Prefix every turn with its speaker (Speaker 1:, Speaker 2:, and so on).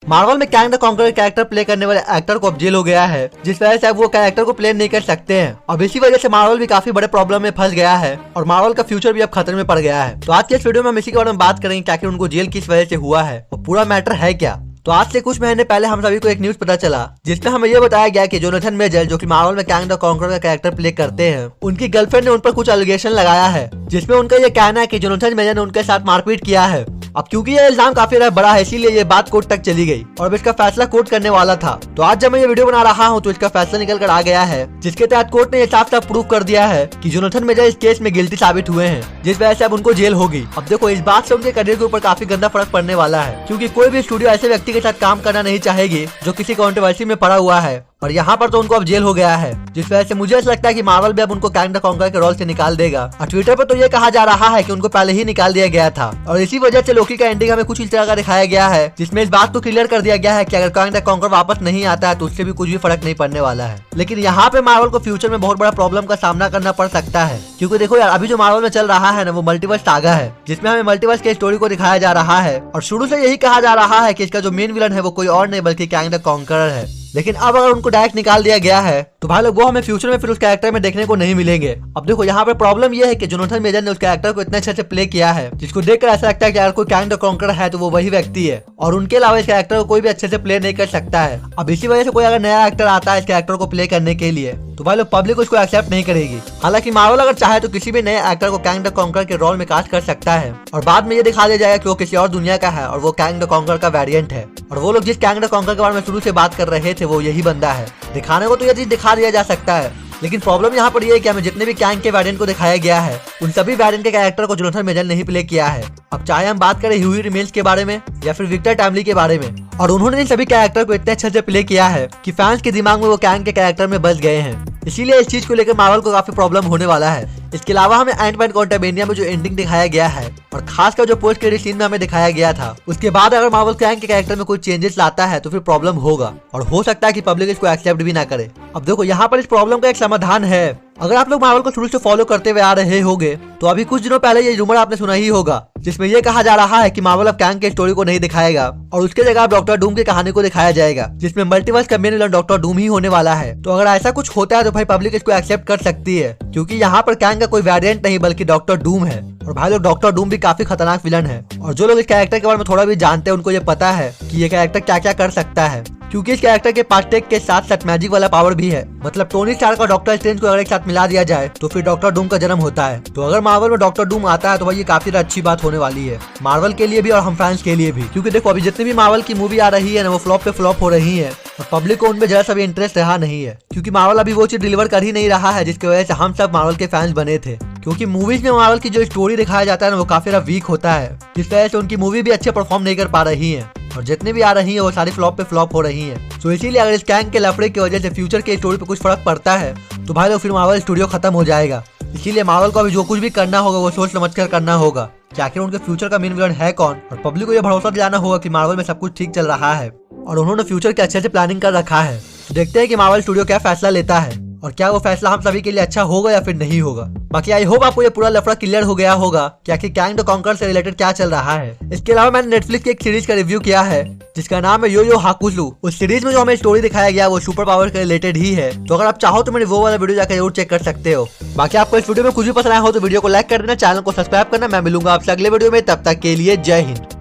Speaker 1: Marvel में Kang the conqueror character play करने वाले एक्टर को अब जेल हो गया है, जिस वजह से अब वो कैरेक्टर को प्ले नहीं कर सकते हैं। अब इसी वजह से मार्वल भी काफी बड़े प्रॉब्लम में फंस गया है और मार्वल का फ्यूचर भी अब खतरे में पड़ गया है। तो आज के इस वीडियो में हम इसी के बारे में बात करेंगे कि आखिर उनको जेल किस वजह से हुआ है और पूरा मैटर है क्या। तो आज से कुछ महीने पहले हम सभी को एक न्यूज पता चला जिसमें हमें ये बताया गया कि जोनाथन मेजर, जो कि मार्वल में कैंग द कॉन्करर का कैरेक्टर प्ले करते हैं, उनकी गर्लफ्रेंड ने उन पर कुछ एलिगेशन लगाया है, जिसमें उनका ये कहना है कि जोनाथन मेजर ने उनके साथ मारपीट किया है। अब क्योंकि ये इल्जाम काफी बड़ा है, इसीलिए ये बात कोर्ट तक चली गई और अब इसका फैसला कोर्ट करने वाला था। तो आज जब मैं ये वीडियो बना रहा हूँ तो इसका फैसला निकल कर आ गया है, जिसके तहत कोर्ट ने ये साफ साफ प्रूव कर दिया है कि जोनाथन मेजर इस केस में गिल्टी साबित हुए हैं, जिस वजह से अब उनको जेल होगी। अब देखो, इस बात से उनके करियर के ऊपर काफी गंदा फर्क पड़ने वाला है, क्योंकि कोई भी स्टूडियो ऐसे व्यक्ति के साथ काम करना नहीं चाहेगी जो किसी कंट्रोवर्सी में पड़ा हुआ है, और यहाँ पर तो उनको अब जेल हो गया है, जिस वजह से मुझे ऐसा लगता है कि मार्वल भी अब उनको कैंग द कॉन्करर के रोल से निकाल देगा। और ट्विटर पर तो ये कहा जा रहा है कि उनको पहले ही निकाल दिया गया था, और इसी वजह से लोकी का एंडिंग हमें कुछ इस तरह का दिखाया गया है, जिसमें इस बात को क्लियर कर दिया गया है कि अगर कैंग द कॉन्करर वापस नहीं आता है तो उससे भी कुछ भी फर्क नहीं पड़ने वाला है। लेकिन यहाँ पे मार्वल को फ्यूचर में बहुत बड़ा प्रॉब्लम का सामना करना पड़ सकता है, क्योंकि देखो यार, अभी जो मार्वल में चल रहा है ना, वो मल्टीवर्स सागा है, जिसमें हमें मल्टीवर्स के स्टोरी को दिखाया जा रहा है, और शुरू से यही कहा जा रहा है कि इसका जो मेन विलन है वो कोई और नहीं बल्कि कैंग द कॉन्करर है। लेकिन अब अगर उनको डायरेक्ट निकाल दिया गया है तो भाई लोग वो हमें फ्यूचर में फिर उस कैरेक्टर में देखने को नहीं मिलेंगे। अब देखो, यहाँ पे प्रॉब्लम ये है कि जोनाथन मेजर ने उस कैरेक्टर को इतने अच्छे से प्ले किया है, जिसको देखकर ऐसा लगता है कि अगर कोई कैंग द कॉन्करर है तो वो वही व्यक्ति है, और उनके अलावा इस कैरेक्टर को कोई भी अच्छे से प्ले नहीं कर सकता है। अब इसी वजह से कोई अगर नया एक्टर आता है इस कैरेक्टर को प्ले करने के लिए तो भाई लोग पब्लिक उसको एक्सेप्ट नहीं करेगी। हालांकि मार्वल अगर चाहे तो किसी भी नए एक्टर को कैंग द कॉन्करर के रोल में कास्ट कर सकता है, और बाद में ये दिखा दिया जाएगा कि वो किसी और दुनिया का है और वो कैंग द कॉन्करर का वेरिएंट है, और वो लोग जिस कैंग द कॉन्करर के बारे में शुरू से बात कर रहे थे वो यही बंदा है। दिखाने को तो ये चीज दिखा दिया जा सकता है, लेकिन प्रॉब्लम यहाँ पर ये है कि हमें जितने भी कैंग के वेरिएंट को दिखाया गया है उन सभी वेरिएंट के कैरेक्टर को जोनाथन मेजर नहीं प्ले किया है। अब चाहे हम बात करें ह्यूई रिमेल्स के बारे में या फिर विक्टर टाइमली के बारे में, और उन्होंने इन सभी कैरेक्टर को इतने अच्छे से प्ले किया है कि फैंस के दिमाग में वो कैंग के कैरेक्टर में बस गए हैं। इसीलिए इस चीज को लेकर मार्वल को काफी प्रॉब्लम होने वाला है। इसके अलावा हमें एंटमैन क्वांटमेनिया में जो एंडिंग दिखाया गया है और खासकर जो पोस्ट क्रेडिट सीन में हमें दिखाया गया था, उसके बाद अगर मार्वल कैंग के कैरेक्टर में कोई चेंजेस लाता है तो फिर प्रॉब्लम होगा, और हो सकता है कि पब्लिक इसको एक्सेप्ट भी ना करे। अब देखो, यहाँ पर इस प्रॉब्लम का एक समाधान है। अगर आप लोग मार्वल को शुरू से फॉलो करते हुए आ रहे होंगे तो अभी कुछ दिनों पहले ये रूमर आपने सुना ही होगा, जिसमें ये कहा जा रहा है कि मार्वल अब कैंग के स्टोरी को नहीं दिखाएगा और उसके जगह डॉक्टर डूम की कहानी को दिखाया जाएगा, जिसमें मल्टीवर्स का मेन विलन डॉक्टर डूम ही होने वाला है। तो अगर ऐसा कुछ होता है तो भाई पब्लिक इसको एक्सेप्ट कर सकती है, क्योंकि यहाँ पर कैंग का कोई वेरिएंट नहीं बल्कि डॉक्टर डूम है, और भाई लोग डॉक्टर डूम भी काफी खतरनाक विलन है, और जो लोग इस कैरेक्टर के बारे में थोड़ा भी जानते हैं उनको ये पता है कि ये कैरेक्टर क्या क्या कर सकता है, क्योंकि इस कैरेक्टर के पास टेक के साथ साथ मैजिक वाला पावर भी है। मतलब टोनी स्टार्क और डॉक्टर स्ट्रेंज को अगर एक साथ मिला दिया जाए तो फिर डॉक्टर डूम का जन्म होता है। तो अगर मार्वल में डॉक्टर डूम आता है तो भाई ये काफी अच्छी बात होने वाली है मार्वल के लिए भी और हम फैंस के लिए भी, क्योंकि देखो अभी जितनी भी मार्वल की मूवी आ रही है ना, वो फ्लॉप पे फ्लॉप हो रही है और पब्लिक को उनमें जरा सा भी इंटरेस्ट रहा नहीं है, क्योंकि मार्वल अभी वो चीज डिलीवर कर ही नहीं रहा है जिसकी वजह से हम सब मार्वल के फैंस बने थे। क्योंकि मूवीज में मार्वल की जो स्टोरी दिखाया जाता है ना, वो काफी वीक होता है, जिस वजह से उनकी मूवी भी अच्छे परफॉर्म नहीं कर पा रही है, और जितनी भी आ रही है वो सारी फ्लॉप पे फ्लॉप हो रही है। तो इसीलिए अगर इस कैंग के लफड़े की वजह से फ्यूचर के स्टोरी पे कुछ फर्क पड़ता है तो भाई लोग फिर मार्वल स्टूडियो खत्म हो जाएगा। इसीलिए मार्वल को अभी जो कुछ भी करना होगा वो सोच समझ कर करना होगा कि आखिर उनके फ्यूचर का मेन विलन है कौन, और पब्लिक को ये भरोसा दिलाना होगा कि मार्वल में सब कुछ ठीक चल रहा है और उन्होंने फ्यूचर के अच्छे से प्लानिंग कर रखा है। तो देखते हैं कि मार्वल स्टूडियो क्या फैसला लेता है और क्या वो फैसला हम सभी के लिए अच्छा होगा या फिर नहीं होगा। बाकी आई होप आपको ये पूरा लफड़ा क्लियर हो गया होगा कि आखिर कैंग द कॉन्करर से रिलेटेड क्या चल रहा है। इसके अलावा मैंने नेटफ्लिक्स की एक सीरीज का रिव्यू किया है जिसका नाम है यो यो हाकुसु। उस सीरीज में जो हमें स्टोरी दिखाया गया वो सुपर पावर के रिलेटेड ही है, तो अगर आप चाहो तो मेरे वो वाला वीडियो जाकर जरूर चेक कर सकते हो। बाकी आपको इस वीडियो में कुछ भी पसंद आया हो तो वीडियो को लाइक कर देना, चैनल को सब्सक्राइब करना। मैं मिलूंगा आपसे अगले वीडियो में, तब तक के लिए जय हिंद।